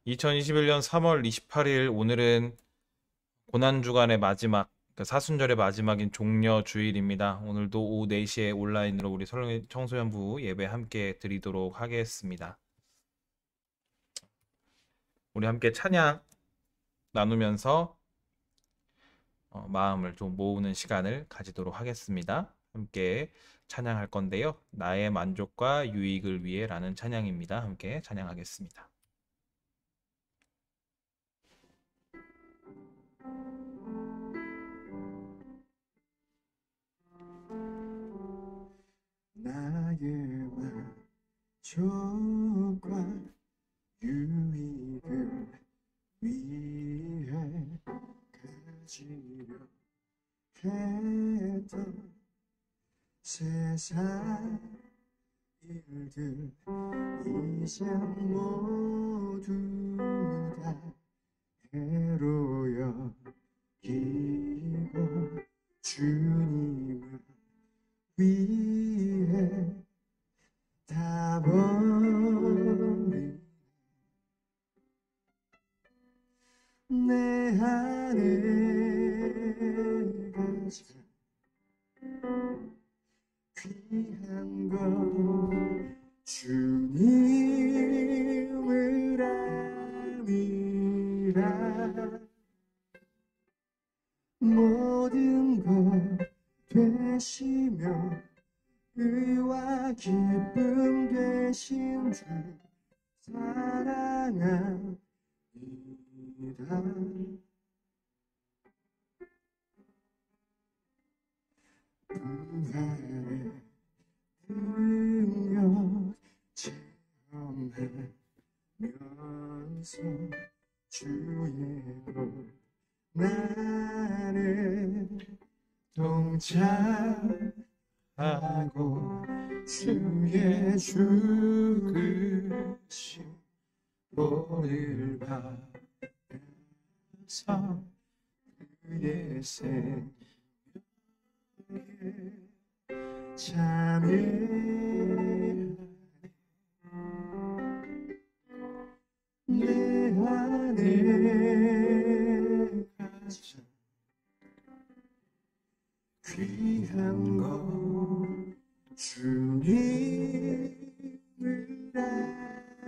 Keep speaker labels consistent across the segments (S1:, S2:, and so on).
S1: 2021년 3월 28일 오늘은 고난주간의 마지막, 그러니까 사순절의 마지막인 종려주일입니다. 오늘도 오후 4시에 온라인으로 우리 청소년부 예배 함께 드리도록 하겠습니다. 우리 함께 찬양 나누면서 마음을 좀 모으는 시간을 가지도록 하겠습니다. 함께 찬양할 건데요. 나의 만족과 유익을 위해 라는 찬양입니다. 함께 찬양하겠습니다.
S2: 나의 만족과 유익을 위해 가지려 했던 세상 일들 이제 모두 다 해로 여기고 주님을 위해 다 버린 내 안에 가장 귀한 것 주님을 아니라 모든 것 되시며 의와 기쁨 되신 주 사랑합니다. 부활의 능력 체험하면서 주의 고난에 동참하고 주의 죽으신 보를 받아서 그의 생명에 참여하네. 내 안에 가장 귀한 것 주님을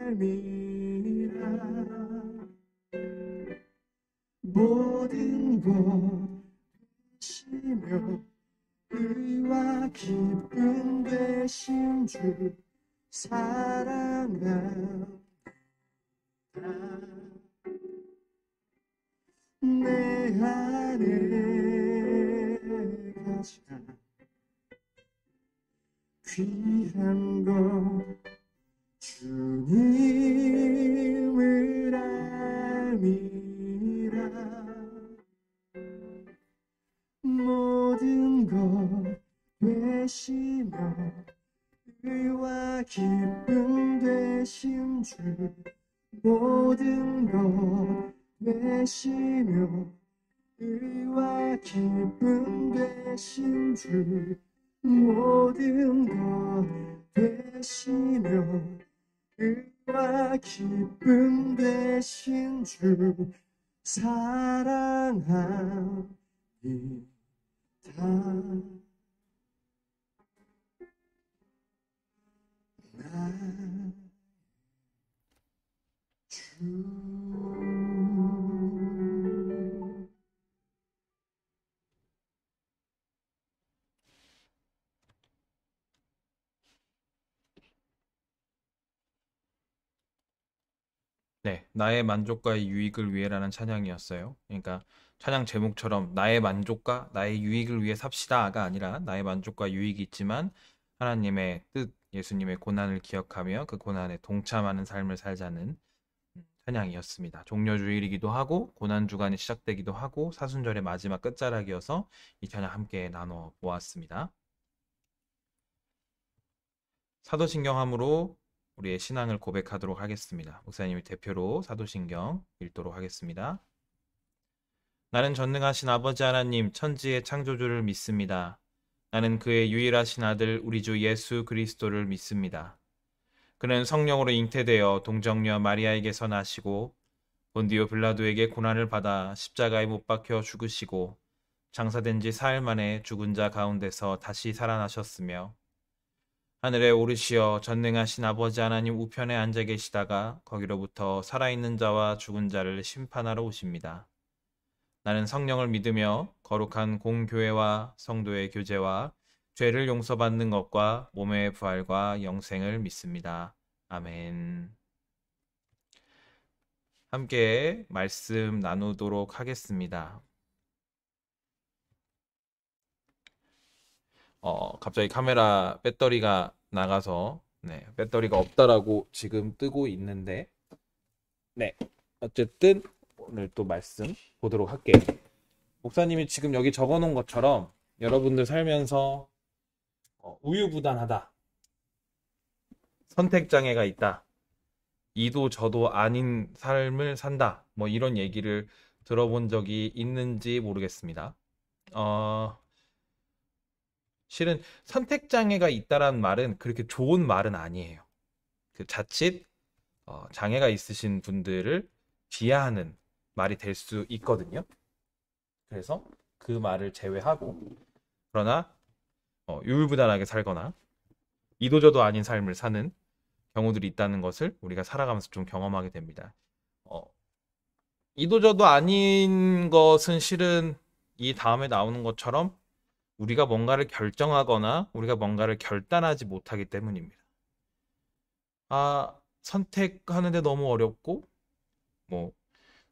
S2: 알미라. 모든 것 되시며 의와 기쁨 되신 주 사랑합니다. 내 안에 가장 귀한 것 주님을 알미라. 모든 것 되시며 의와 기쁨 되신 주 모든 것 되시며 의와 기쁨 되신 주 모든 것 되시며 의와 기쁨 되신 주 사랑합니다. 나 주
S1: 네, 나의 만족과 유익을 위해라는 찬양이었어요. 그러니까 찬양 제목처럼 나의 만족과 나의 유익을 위해 삽시다가 아니라 나의 만족과 유익이 있지만 하나님의 뜻, 예수님의 고난을 기억하며 그 고난에 동참하는 삶을 살자는 찬양이었습니다. 종려주일이기도 하고 고난주간이 시작되기도 하고 사순절의 마지막 끝자락이어서 이 찬양 함께 나눠 보았습니다. 사도신경함으로 우리의 신앙을 고백하도록 하겠습니다. 목사님이 대표로 사도신경 읽도록 하겠습니다. 나는 전능하신 아버지 하나님 천지의 창조주를 믿습니다. 나는 그의 유일하신 아들 우리 주 예수 그리스도를 믿습니다. 그는 성령으로 잉태되어 동정녀 마리아에게서 나시고 본디오 빌라도에게 고난을 받아 십자가에 못 박혀 죽으시고 장사된 지 사흘 만에 죽은 자 가운데서 다시 살아나셨으며 하늘에 오르시어 전능하신 아버지 하나님 우편에 앉아 계시다가 거기로부터 살아있는 자와 죽은 자를 심판하러 오십니다. 나는 성령을 믿으며 거룩한 공교회와 성도의 교제와 죄를 용서받는 것과 몸의 부활과 영생을 믿습니다. 아멘. 함께 말씀 나누도록 하겠습니다. 갑자기 카메라 배터리가 나가서 배터리가 없다라고 지금 뜨고 있는데 어쨌든 오늘 또 말씀 보도록 할게요. 목사님이 지금 여기 적어놓은 것처럼 여러분들 살면서 우유부단하다, 선택장애가 있다, 이도 저도 아닌 삶을 산다, 뭐 이런 얘기를 들어본 적이 있는지 모르겠습니다. 실은 선택장애가 있다라는 말은 그렇게 좋은 말은 아니에요. 그 자칫 장애가 있으신 분들을 비하하는 말이 될 수 있거든요. 그래서 그 말을 제외하고, 그러나 유유부단하게 살거나 이도저도 아닌 삶을 사는 경우들이 있다는 것을 우리가 살아가면서 좀 경험하게 됩니다. 이도저도 아닌 것은 실은 이 다음에 나오는 것처럼 우리가 뭔가를 결정하거나 우리가 뭔가를 결단하지 못하기 때문입니다. 선택하는데 너무 어렵고, 뭐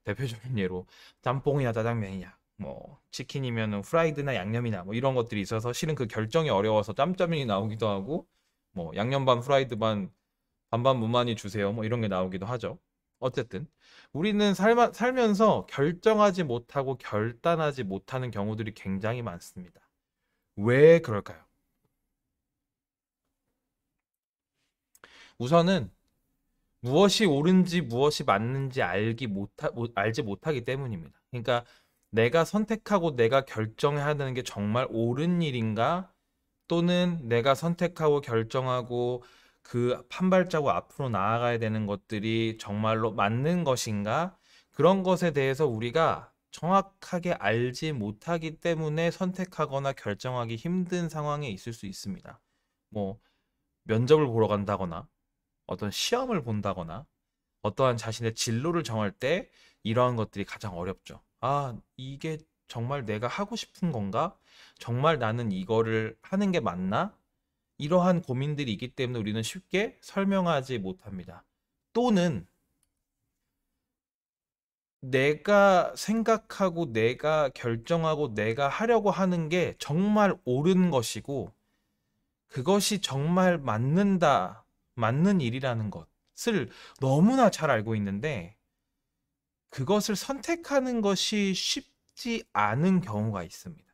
S1: 대표적인 예로 짬뽕이냐 짜장면이냐, 뭐 치킨이면 프라이드나 양념이나 뭐 이런 것들이 있어서 실은 그 결정이 어려워서 짬짜면이 나오기도 하고, 뭐 양념 반 프라이드 반 반반 무만히 주세요, 뭐 이런 게 나오기도 하죠. 어쨌든 우리는 살면서 결정하지 못하고 결단하지 못하는 경우들이 굉장히 많습니다. 왜 그럴까요? 우선은 무엇이 옳은지 무엇이 맞는지 알지 못하기 때문입니다. 그러니까 내가 선택하고 내가 결정해야 되는 게 정말 옳은 일인가? 또는 내가 선택하고 결정하고 그 한 발자국 앞으로 나아가야 되는 것들이 정말로 맞는 것인가? 그런 것에 대해서 우리가 정확하게 알지 못하기 때문에 선택하거나 결정하기 힘든 상황에 있을 수 있습니다. 뭐 면접을 보러 간다거나 어떤 시험을 본다거나 어떠한 자신의 진로를 정할 때 이러한 것들이 가장 어렵죠. 이게 정말 내가 하고 싶은 건가? 정말 나는 이거를 하는 게 맞나? 이러한 고민들이 있기 때문에 우리는 쉽게 설명하지 못합니다. 또는 내가 생각하고 내가 결정하고 내가 하려고 하는 게 정말 옳은 것이고 그것이 정말 맞는 일이라는 것을 너무나 잘 알고 있는데 그것을 선택하는 것이 쉽지 않은 경우가 있습니다.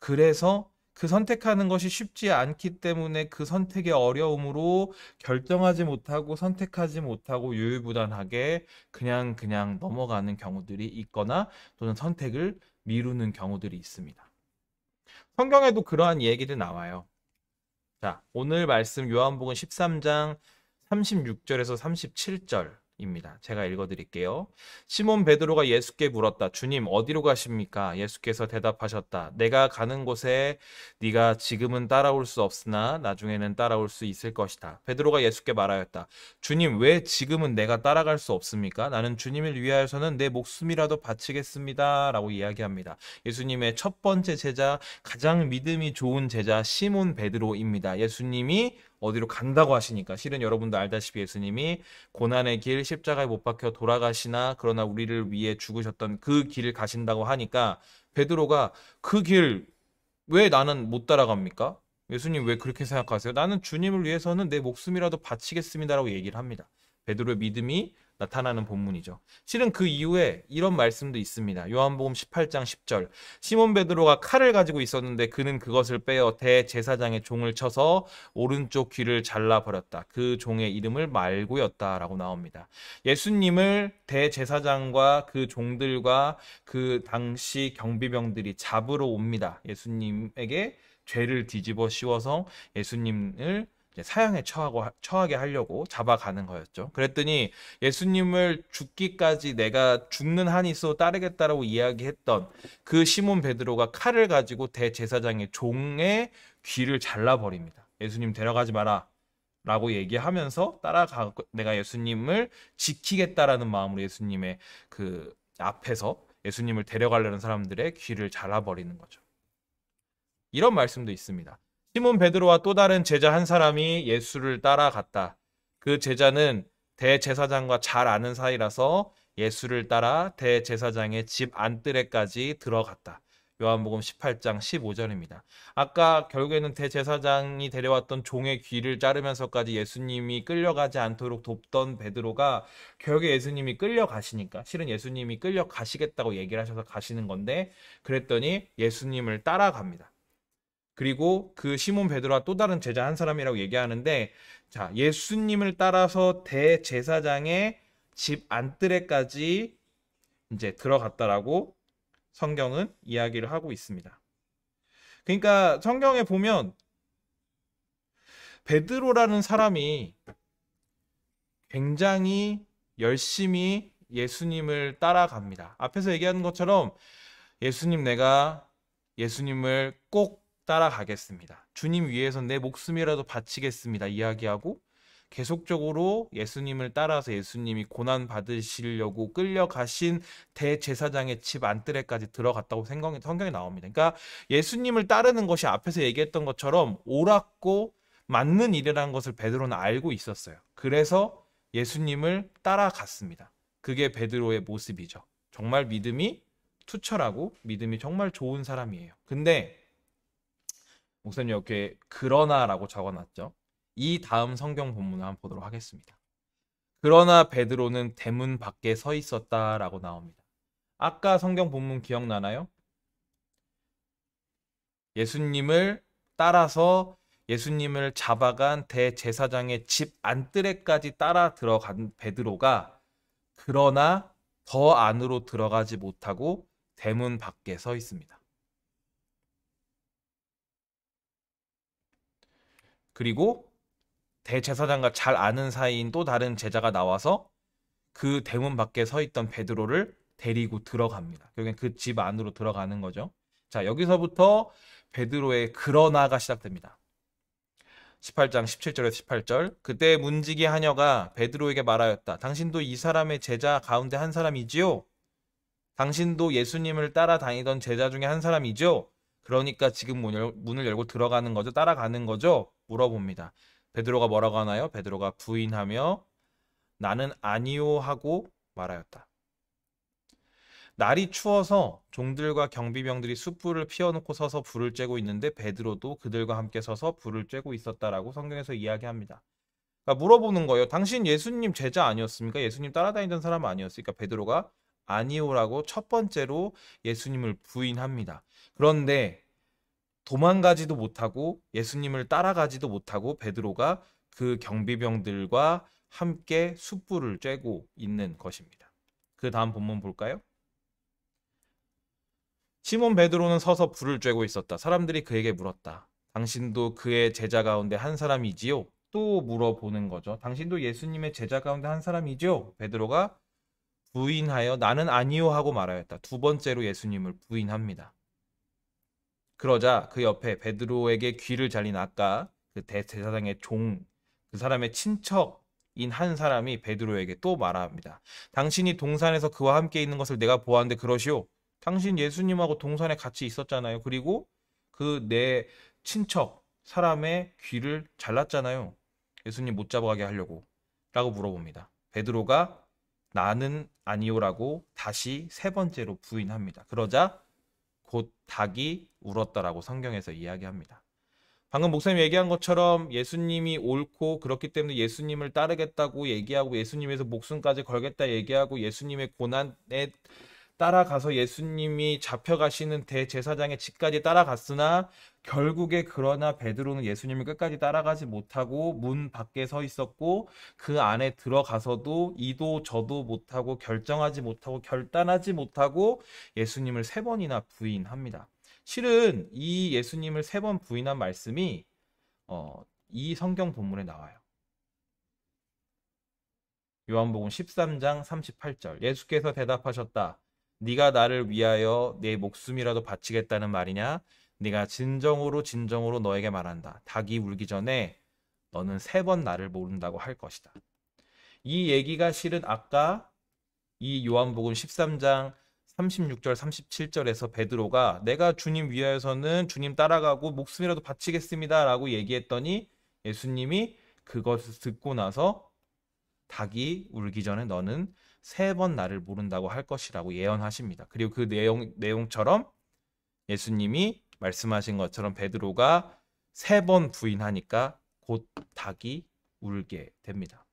S1: 그래서 그 선택하는 것이 쉽지 않기 때문에 그 선택의 어려움으로 결정하지 못하고 선택하지 못하고 유유부단하게 그냥 넘어가는 경우들이 있거나 또는 선택을 미루는 경우들이 있습니다. 성경에도 그러한 얘기들 나와요. 자, 오늘 말씀 요한복음 13장 36절에서 37절입니다. 제가 읽어드릴게요. 시몬 베드로가 예수께 물었다. 주님, 어디로 가십니까? 예수께서 대답하셨다. 내가 가는 곳에 네가 지금은 따라올 수 없으나 나중에는 따라올 수 있을 것이다. 베드로가 예수께 말하였다. 주님, 왜 지금은 내가 따라갈 수 없습니까? 나는 주님을 위하여서는 내 목숨이라도 바치겠습니다. 라고 이야기합니다. 예수님의 첫 번째 제자, 가장 믿음이 좋은 제자 시몬 베드로입니다. 예수님이 어디로 간다고 하시니까 실은 여러분도 알다시피 예수님이 고난의 길 십자가에 못 박혀 돌아가시나 그러나 우리를 위해 죽으셨던 그 길을 가신다고 하니까 베드로가 그 길 왜 나는 못 따라갑니까? 예수님 왜 그렇게 생각하세요? 나는 주님을 위해서는 내 목숨이라도 바치겠습니다라고 얘기를 합니다. 베드로의 믿음이 나타나는 본문이죠. 실은 그 이후에 이런 말씀도 있습니다. 요한복음 18장 10절. 시몬 베드로가 칼을 가지고 있었는데 그는 그것을 빼어 대제사장의 종을 쳐서 오른쪽 귀를 잘라버렸다. 그 종의 이름을 말고였다라고 나옵니다. 예수님을 대제사장과 그 종들과 그 당시 경비병들이 잡으러 옵니다. 예수님에게 죄를 뒤집어 씌워서 예수님을 이제 사형에 처하게 하려고 잡아가는 거였죠. 그랬더니 예수님을 죽기까지 내가 죽는 한이 있어 따르겠다라고 이야기했던 그 시몬 베드로가 칼을 가지고 대제사장의 종의 귀를 잘라버립니다. 예수님 데려가지 마라 라고 얘기하면서 내가 예수님을 지키겠다라는 마음으로 예수님의 그 앞에서 예수님을 데려가려는 사람들의 귀를 잘라버리는 거죠. 이런 말씀도 있습니다. 시몬 베드로와 또 다른 제자 한 사람이 예수를 따라갔다. 그 제자는 대제사장과 잘 아는 사이라서 예수를 따라 대제사장의 집 안뜰에까지 들어갔다. 요한복음 18장 15절입니다. 아까 결국에는 대제사장이 데려왔던 종의 귀를 자르면서까지 예수님이 끌려가지 않도록 돕던 베드로가 결국에 예수님이 끌려가시니까, 실은 예수님이 끌려가시겠다고 얘기를 하셔서 가시는 건데, 그랬더니 예수님을 따라갑니다. 그리고 그 시몬 베드로와 또 다른 제자 한 사람이라고 얘기하는데, 자, 예수님을 따라서 대제사장의 집 안뜰에까지 이제 들어갔다라고 성경은 이야기를 하고 있습니다. 그러니까 성경에 보면 베드로라는 사람이 굉장히 열심히 예수님을 따라갑니다. 앞에서 얘기하는 것처럼 내가 예수님을 꼭 따라가겠습니다. 주님 위해서 내 목숨이라도 바치겠습니다. 이야기하고 계속적으로 예수님을 따라서 예수님이 고난 받으시려고 끌려가신 대제사장의 집 안뜰에까지 들어갔다고 성경에 나옵니다. 그러니까 예수님을 따르는 것이 앞에서 얘기했던 것처럼 옳았고 맞는 일이라는 것을 베드로는 알고 있었어요. 그래서 예수님을 따라갔습니다. 그게 베드로의 모습이죠. 정말 믿음이 투철하고 믿음이 정말 좋은 사람이에요. 근데 목사님 이렇게 그러나라고 적어놨죠. 이 다음 성경 본문을 한번 보도록 하겠습니다. 그러나 베드로는 대문 밖에 서 있었다라고 나옵니다. 아까 성경 본문 기억나나요? 예수님을 따라서 예수님을 잡아간 대제사장의 집 안뜰에까지 따라 들어간 베드로가 그러나 더 안으로 들어가지 못하고 대문 밖에 서 있습니다. 그리고 대제사장과 잘 아는 사이인 또 다른 제자가 나와서 그 대문 밖에 서 있던 베드로를 데리고 들어갑니다. 결국엔 그 집 안으로 들어가는 거죠. 자, 여기서부터 베드로의 그러나가 시작됩니다. 18장 17절에서 18절. 그때 문지기 하녀가 베드로에게 말하였다. 당신도 이 사람의 제자 가운데 한 사람이지요? 당신도 예수님을 따라다니던 제자 중에 한 사람이죠? 그러니까 지금 문을 열고 들어가는 거죠? 따라가는 거죠? 물어봅니다. 베드로가 뭐라고 하나요? 베드로가 부인하며 나는 아니요 하고 말하였다. 날이 추워서 종들과 경비병들이 숯불을 피워놓고 서서 불을 쬐고 있는데 베드로도 그들과 함께 서서 불을 쬐고 있었다라고 성경에서 이야기합니다. 그러니까 물어보는 거예요. 당신 예수님 제자 아니었습니까? 예수님 따라다니던 사람 아니었습니까? 베드로가 아니오라고 첫 번째로 예수님을 부인합니다. 그런데 도망가지도 못하고 예수님을 따라가지도 못하고 베드로가 그 경비병들과 함께 숯불을 쬐고 있는 것입니다. 그 다음 본문 볼까요? 시몬 베드로는 서서 불을 쬐고 있었다. 사람들이 그에게 물었다. 당신도 그의 제자 가운데 한 사람이지요? 또 물어보는 거죠. 당신도 예수님의 제자 가운데 한 사람이죠? 베드로가 부인하여 나는 아니요 하고 말하였다. 두 번째로 예수님을 부인합니다. 그러자 그 옆에 베드로에게 귀를 잘린 아까 그 대제사장의 종, 그 사람의 친척인 한 사람이 베드로에게 또 말합니다. 당신이 동산에서 그와 함께 있는 것을 내가 보았는데 그러시오. 당신 예수님하고 동산에 같이 있었잖아요. 그리고 그 내 친척 사람의 귀를 잘랐잖아요. 예수님 못 잡아가게 하려고 라고 물어봅니다. 베드로가 나는 아니오라고 다시 세 번째로 부인합니다. 그러자 곧 닭이 울었다라고 성경에서 이야기합니다. 방금 목사님 얘기한 것처럼 예수님이 옳고 그렇기 때문에 예수님을 따르겠다고 얘기하고 예수님에서 목숨까지 걸겠다 얘기하고 예수님의 고난에 따라가서 예수님이 잡혀가시는 대제사장의 집까지 따라갔으나 결국에 그러나 베드로는 예수님을 끝까지 따라가지 못하고 문 밖에 서 있었고 그 안에 들어가서도 이도 저도 못하고 결정하지 못하고 결단하지 못하고 예수님을 세 번이나 부인합니다. 실은 이 예수님을 세 번 부인한 말씀이 이 성경 본문에 나와요. 요한복음 13장 38절. 예수께서 대답하셨다. 네가 나를 위하여 내 목숨이라도 바치겠다는 말이냐? 네가 진정으로 진정으로 너에게 말한다. 닭이 울기 전에 너는 3번 나를 모른다고 할 것이다. 이 얘기가 실은 아까 이 요한복음 13장 36절 37절에서 베드로가 내가 주님 위하여서는 주님 따라가고 목숨이라도 바치겠습니다 라고 얘기했더니 예수님이 그것을 듣고 나서 닭이 울기 전에 너는 3번 나를 모른다고 할 것이라고 예언하십니다. 그리고 그 내용처럼 예수님이 말씀하신 것처럼 베드로가 3번 부인하니까 곧 닭이 울게 됩니다.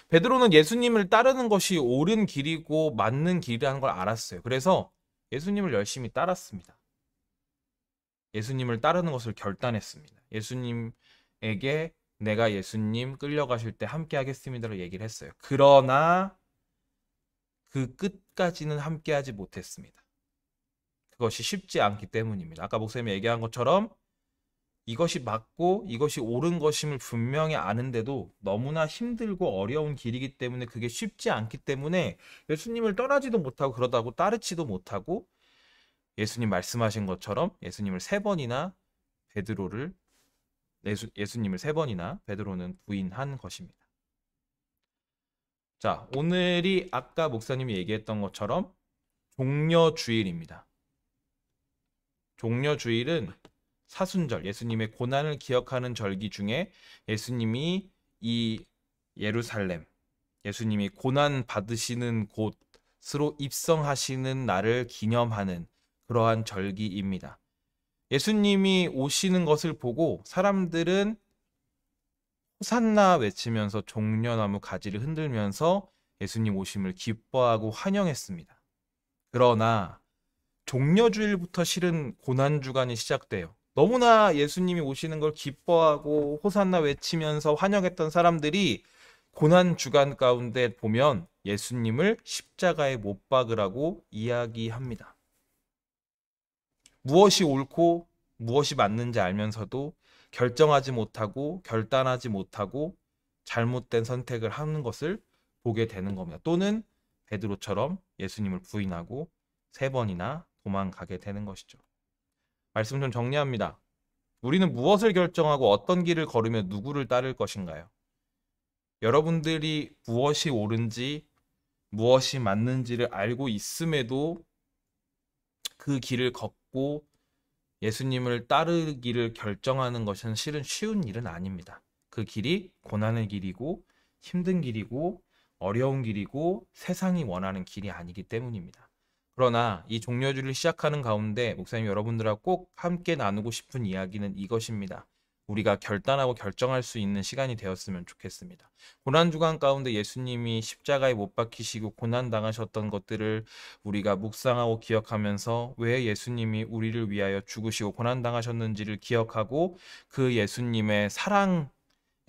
S1: 베드로는 예수님을 따르는 것이 옳은 길이고 맞는 길이라는 걸 알았어요. 그래서 예수님을 열심히 따랐습니다. 예수님을 따르는 것을 결단했습니다. 예수님에게 내가 예수님 끌려가실 때 함께 하겠습니다라고 얘기를 했어요. 그러나 그 끝까지는 함께하지 못했습니다. 그것이 쉽지 않기 때문입니다. 아까 목사님이 얘기한 것처럼 이것이 맞고 이것이 옳은 것임을 분명히 아는데도 너무나 힘들고 어려운 길이기 때문에 그게 쉽지 않기 때문에 예수님을 떠나지도 못하고 그러다고 따르지도 못하고 예수님 말씀하신 것처럼 예수님을 3번이나 예수님을 3번이나 베드로는 부인한 것입니다. 자, 오늘이 아까 목사님이 얘기했던 것처럼 종려주일입니다. 종려주일은 사순절, 예수님의 고난을 기억하는 절기 중에 예수님이 이 예루살렘, 예수님이 고난 받으시는 곳으로 입성하시는 날을 기념하는 그러한 절기입니다. 예수님이 오시는 것을 보고 사람들은 호산나 외치면서 종려나무 가지를 흔들면서 예수님 오심을 기뻐하고 환영했습니다. 그러나 종려주일부터 실은 고난주간이 시작돼요. 너무나 예수님이 오시는 걸 기뻐하고 호산나 외치면서 환영했던 사람들이 고난주간 가운데 보면 예수님을 십자가에 못 박으라고 이야기합니다. 무엇이 옳고 무엇이 맞는지 알면서도 결정하지 못하고 결단하지 못하고 잘못된 선택을 하는 것을 보게 되는 겁니다. 또는 베드로처럼 예수님을 부인하고 3번이나 도망가게 되는 것이죠. 말씀 좀 정리합니다. 우리는 무엇을 결정하고 어떤 길을 걸으며 누구를 따를 것인가요? 여러분들이 무엇이 옳은지 무엇이 맞는지를 알고 있음에도 그 길을 걷고 예수님을 따르기를 결정하는 것은 실은 쉬운 일은 아닙니다. 그 길이 고난의 길이고 힘든 길이고 어려운 길이고 세상이 원하는 길이 아니기 때문입니다. 그러나 이 종려주를 시작하는 가운데 목사님 여러분들과 꼭 함께 나누고 싶은 이야기는 이것입니다. 우리가 결단하고 결정할 수 있는 시간이 되었으면 좋겠습니다. 고난주간 가운데 예수님이 십자가에 못 박히시고 고난당하셨던 것들을 우리가 묵상하고 기억하면서 왜 예수님이 우리를 위하여 죽으시고 고난당하셨는지를 기억하고 그 예수님의 사랑,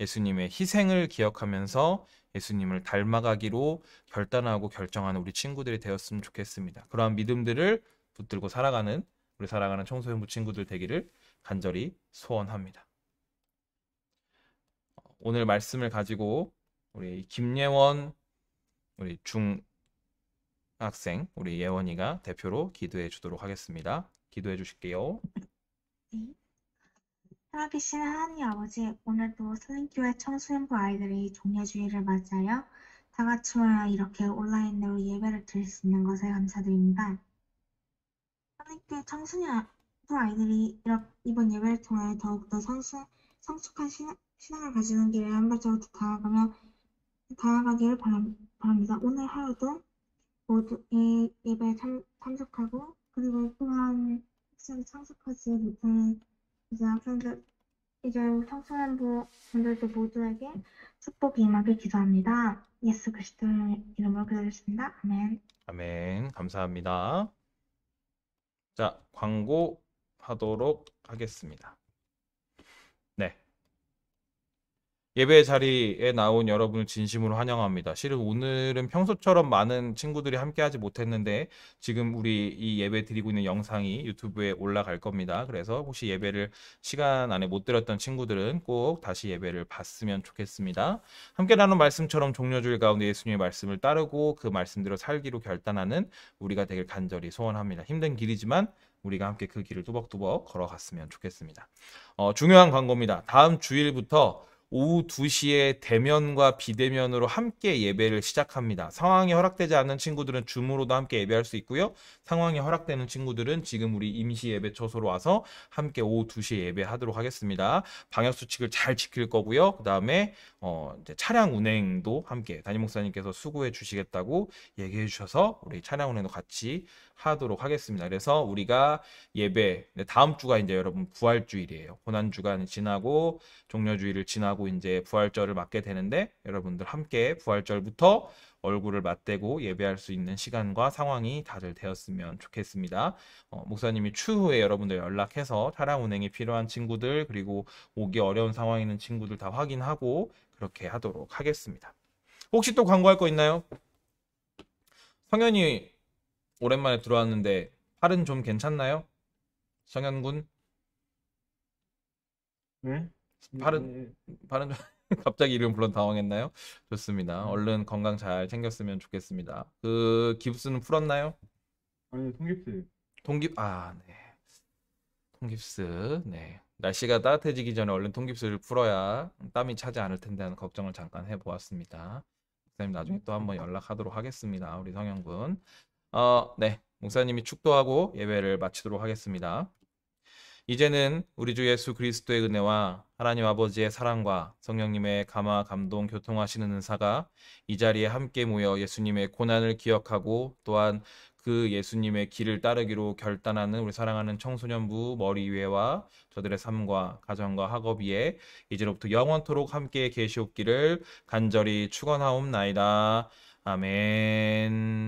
S1: 예수님의 희생을 기억하면서 예수님을 닮아가기로 결단하고 결정하는 우리 친구들이 되었으면 좋겠습니다. 그러한 믿음들을 붙들고 살아가는 우리 사랑하는 청소년부 친구들 되기를 간절히 소원합니다. 오늘 말씀을 가지고 우리 김예원 우리 중학생 우리 예원이가 대표로 기도해 주도록 하겠습니다. 기도해 주실게요.
S3: 네. 살아계신 하나님 아버지, 오늘도 선생교회 청소년부 아이들이 종려주일을 맞이하여 다 같이 모여 이렇게 온라인으로 예배를 드릴 수 있는 것에 감사드립니다. 선생교회 청소년부 아이들이 이번 예배를 통해 더욱더 성숙한 신앙을 가지는 길에 한 발자국 다가가기를 바랍니다. 오늘 하루도 모두 이 예배에 참석하고 그리고 또한 혹시 참석하지 못한 이제 청소년부 분들도 모두에게 축복이 임하길 기도합니다. 예수 그리스도의 이름으로 기도드렸습니다. 아멘.
S1: 아멘. 감사합니다. 자, 광고하도록 하겠습니다. 네. 예배 자리에 나온 여러분을 진심으로 환영합니다. 실은 오늘은 평소처럼 많은 친구들이 함께하지 못했는데 지금 우리 이 예배 드리고 있는 영상이 유튜브에 올라갈 겁니다. 그래서 혹시 예배를 시간 안에 못 드렸던 친구들은 꼭 다시 예배를 봤으면 좋겠습니다. 함께 나눈 말씀처럼 종려주일 가운데 예수님의 말씀을 따르고 그 말씀대로 살기로 결단하는 우리가 되길 간절히 소원합니다. 힘든 길이지만 우리가 함께 그 길을 뚜벅뚜벅 걸어갔으면 좋겠습니다. 중요한 광고입니다. 다음 주일부터 오후 2시에 대면과 비대면으로 함께 예배를 시작합니다. 상황이 허락되지 않는 친구들은 줌으로도 함께 예배할 수 있고요. 상황이 허락되는 친구들은 지금 우리 임시 예배 처소로 와서 함께 오후 2시에 예배하도록 하겠습니다. 방역 수칙을 잘 지킬 거고요. 그다음에 이제 차량 운행도 함께 담임 목사님께서 수고해 주시겠다고 얘기해 주셔서 우리 차량 운행도 같이 하도록 하겠습니다. 그래서 우리가 예배 다음 주가 이제 여러분 부활주일이에요. 고난 주간 지나고 종려주일을 지나고 이제 부활절을 맞게 되는데 여러분들 함께 부활절부터 얼굴을 맞대고 예배할 수 있는 시간과 상황이 다들 되었으면 좋겠습니다. 목사님이 추후에 여러분들 연락해서 차량 운행이 필요한 친구들 그리고 오기 어려운 상황에 있는 친구들 다 확인하고 그렇게 하도록 하겠습니다. 혹시 또 광고할 거 있나요? 성현이 오랜만에 들어왔는데 팔은 좀 괜찮나요? 성현군?
S2: 네?
S1: 팔은 좀 갑자기 이름 불러 당황했나요? 좋습니다. 얼른 건강 잘 챙겼으면 좋겠습니다. 그 깁스는 풀었나요?
S2: 아니, 통깁스.
S1: 네. 통깁스. 네. 날씨가 따뜻해지기 전에 얼른 통깁스를 풀어야 땀이 차지 않을 텐데 하는 걱정을 잠깐 해보았습니다. 목사님 나중에 또 한번 연락하도록 하겠습니다. 우리 성현군. 네. 목사님이 축도하고 예배를 마치도록 하겠습니다. 이제는 우리 주 예수 그리스도의 은혜와 하나님 아버지의 사랑과 성령님의 감화, 감동, 교통하시는 은사가 이 자리에 함께 모여 예수님의 고난을 기억하고 또한 그 예수님의 길을 따르기로 결단하는 우리 사랑하는 청소년부 머리 위에와 저들의 삶과 가정과 학업 위에 이제로부터 영원토록 함께 계시옵기를 간절히 축원하옵나이다. 아멘.